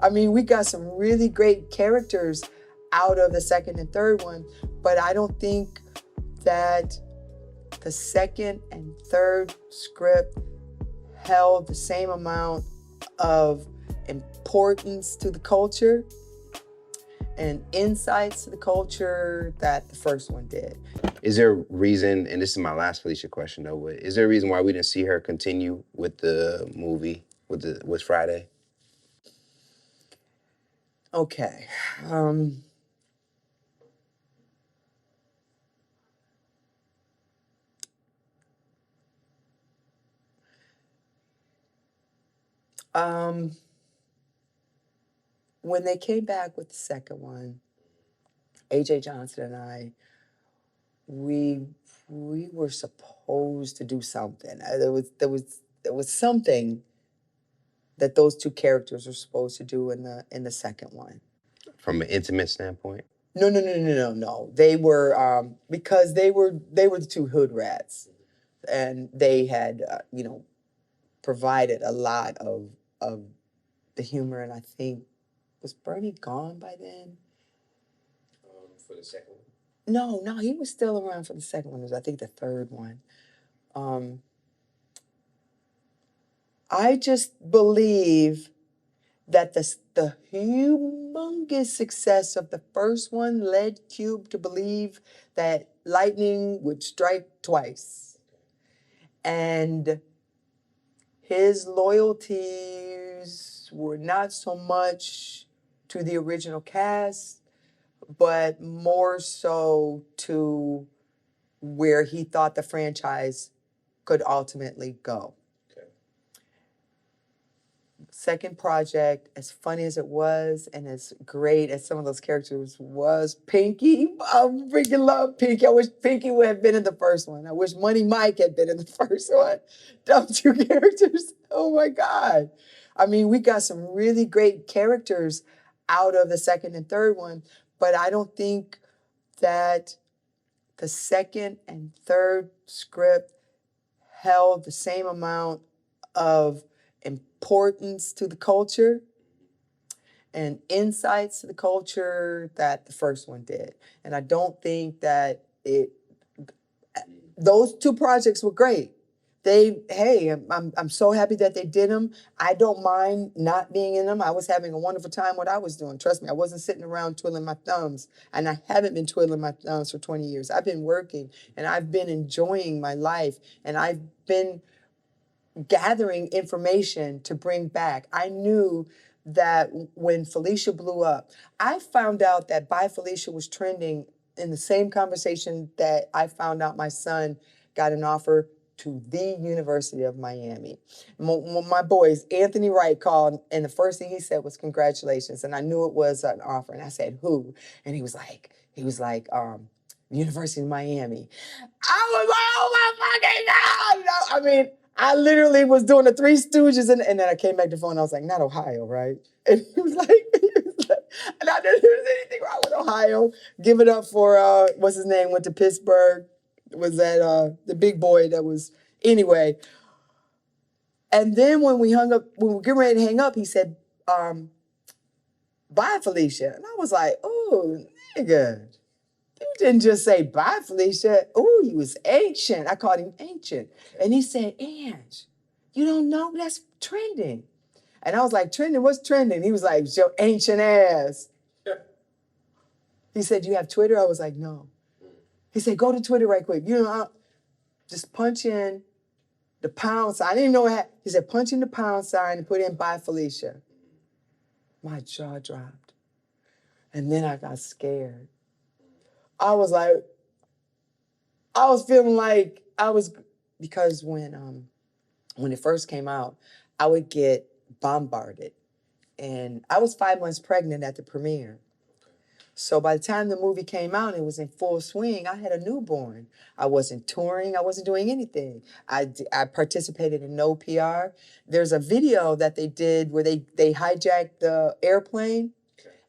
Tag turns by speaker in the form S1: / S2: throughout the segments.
S1: I mean, we got some really great characters out of the second and third one, but I don't think that the second and third script held the same amount of importance to the culture and insights to the culture that the first one did.
S2: Is there a reason, and this is my last Felicia question though, but is there a reason why we didn't see her continue with the movie, with Friday?
S1: Okay. When they came back with the second one, AJ Johnson and I, we were supposed to do something. There was something that those two characters were supposed to do in the second one.
S2: From an intimate standpoint?
S1: No. They were because they were the two hood rats, and they had provided a lot of the humor. And I think, was Bernie gone by then?
S2: For the second one?
S1: No, he was still around for the second one. It was, I think, the third one. I just believe that the humongous success of the first one led Cube to believe that lightning would strike twice. And his loyalties were not so much to the original cast, but more so to where he thought the franchise could ultimately go. Second project, as funny as it was and as great as some of those characters was, Pinky. I freaking love Pinky. I wish Pinky would have been in the first one. I wish Money Mike had been in the first one. Those two characters. Oh my God. I mean, we got some really great characters out of the second and third one, but I don't think that the second and third script held the same amount of importance to the culture and insights to the culture that the first one did. And I don't think that those two projects were great. I'm so happy that they did them. I don't mind not being in them. I was having a wonderful time what I was doing. Trust me, I wasn't sitting around twiddling my thumbs. And I haven't been twiddling my thumbs for 20 years. I've been working and I've been enjoying my life, and I've been gathering information to bring back. I knew that when Felicia blew up, I found out that Bye Felicia was trending in the same conversation that I found out my son got an offer to the University of Miami. My boys, Anthony Wright called, and the first thing he said was congratulations. And I knew it was an offer. And I said, who? And he was like, University of Miami. I was like, oh my fucking God! I mean, I literally was doing the Three Stooges, and then I came back to the phone and I was like, not Ohio, right? And he was like, and I didn't think there was anything wrong with Ohio. Give it up for, what's his name, went to Pittsburgh. Was that the big boy that was, anyway. And then when we were getting ready to hang up, he said, bye, Felicia. And I was like, oh, nigga. You didn't just say bye, Felicia. Oh, he was ancient. I called him ancient. And he said, Ange, you don't know? That's trending. And I was like, trending? What's trending? He was like, your ancient ass. He said, you have Twitter? I was like, no. He said, go to Twitter right quick. Just punch in the pound sign. I didn't know what he said, punch in the pound sign and put in bye, Felicia. My jaw dropped. And then I got scared. I was feeling like because when it first came out, I would get bombarded. And I was 5 months pregnant at the premiere. So by the time the movie came out and it was in full swing, I had a newborn. I wasn't touring. I wasn't doing anything. I participated in no PR. There's a video that they did where they hijacked the airplane.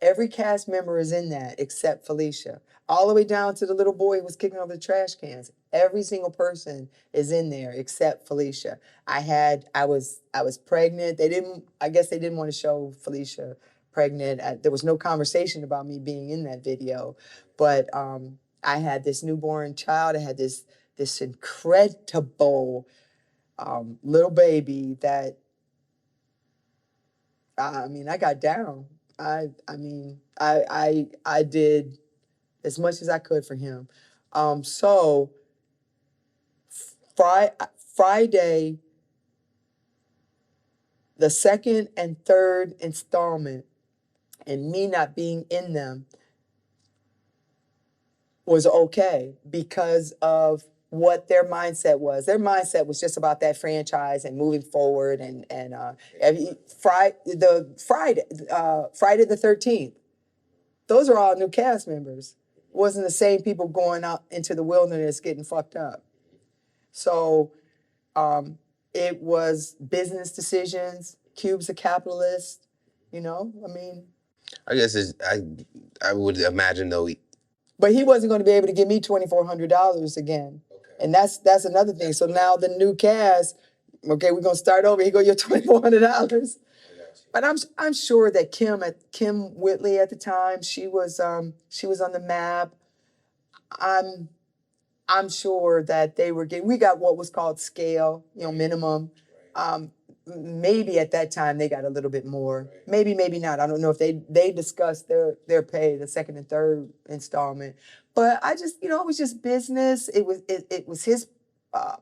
S1: Every cast member is in that except Felicia. All the way down to the little boy who was kicking over the trash cans. Every single person is in there except Felicia. I was pregnant. I guess they didn't want to show Felicia pregnant. There was no conversation about me being in that video, but I had this newborn child. I had this incredible little baby that I mean, I got down. I did as much as I could for him. So Friday, the second and third installment, and me not being in them was okay because of what their mindset was. Their mindset was just about that franchise and moving forward and Friday the 13th. Those are all new cast members. It wasn't the same people going out into the wilderness getting fucked up. So it was business decisions. Cube's a capitalist, you know. I mean,
S2: I guess I would imagine though.
S1: but he wasn't going to be able to give me $2,400 again, and that's another thing. So now the new cast, okay, we're gonna start over. He go your $2,400. But I'm sure that Kim Whitley at the time, she was on the map. I'm sure that they were getting. We got what was called scale, minimum. Maybe at that time they got a little bit more. Maybe not. I don't know if they discussed their pay, the second and third installment. But I just, it was just business. It was his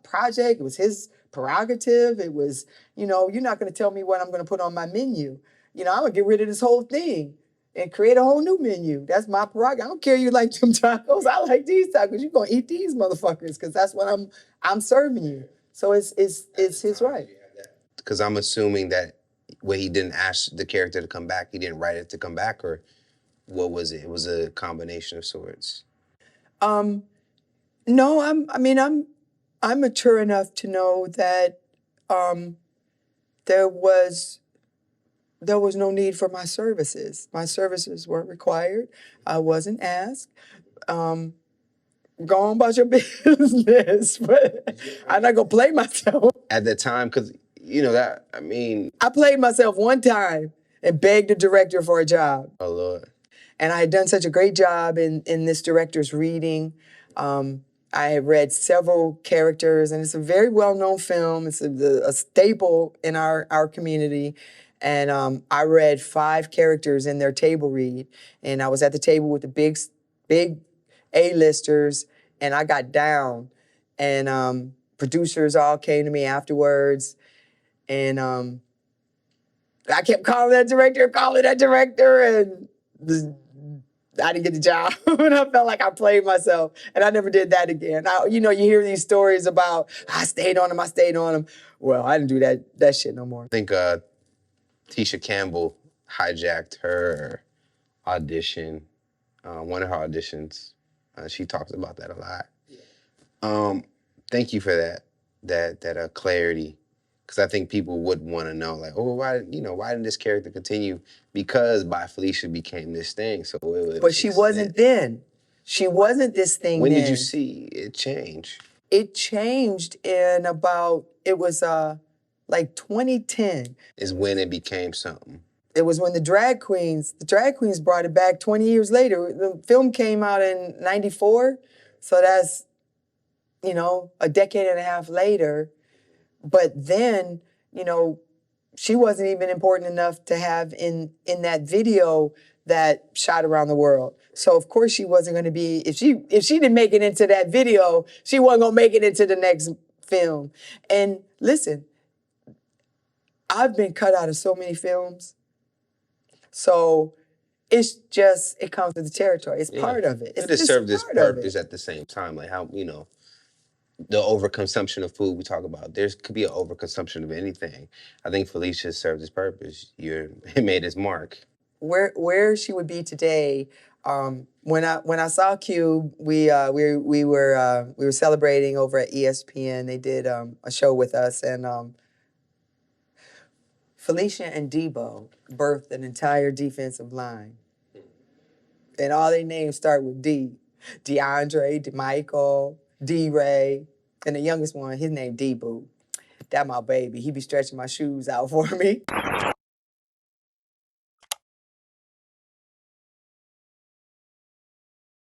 S1: project. It was his prerogative. It was, you're not going to tell me what I'm going to put on my menu. I'm going to get rid of this whole thing and create a whole new menu. That's my prerogative. I don't care you like them tacos. I like these tacos. You're going to eat these motherfuckers because that's what I'm serving you. So it's his right.
S2: Because I'm assuming that when he didn't ask the character to come back, he didn't write it to come back, or what was it? It was a combination of sorts.
S1: No, I'm mature enough to know that there was no need for my services. My services weren't required. I wasn't asked. Go on about your business, but I'm not gonna play myself.
S2: At the time, because
S1: I played myself one time and begged the director for a job.
S2: Oh Lord.
S1: And I had done such a great job in this director's reading. I had read several characters, and it's a very well-known film. It's a staple in our community. And I read 5 characters in their table read. And I was at the table with the big A-listers, and I got down. And producers all came to me afterwards. And I kept calling that director, and I didn't get the job. And I felt like I played myself, and I never did that again. You hear these stories about, I stayed on him. Well, I didn't do that shit no more.
S2: I think Tisha Campbell hijacked her audition, one of her auditions. She talks about that a lot. Thank you for that clarity. Because I think people would want to know, like, oh, why didn't this character continue? Because By Felicia became this thing. So
S1: but she wasn't then. She wasn't this thing
S2: when
S1: then.
S2: Did you see it change?
S1: It changed in it was like 2010.
S2: Is when it became something.
S1: It was when the drag queens brought it back 20 years later. The film came out in 94. So that's, a decade and a half later. But then, she wasn't even important enough to have in that video that shot around the world. So of course she wasn't going to be, if she didn't make it into that video, she wasn't going to make it into the next film. And listen, I've been cut out of so many films. So it comes with the territory. It's part of it.
S2: It has served its purpose at the same time. Like how, the overconsumption of food we talk about. There could be an overconsumption of anything. I think Felicia served its purpose. It made its mark.
S1: Where she would be today, when I saw Cube, we were celebrating over at ESPN. They did a show with us, and Felicia and Debo birthed an entire defensive line, and all their names start with D. DeAndre, DeMichael, D-Ray, and the youngest one, his name D-Boo. That my baby. He be stretching my shoes out for me.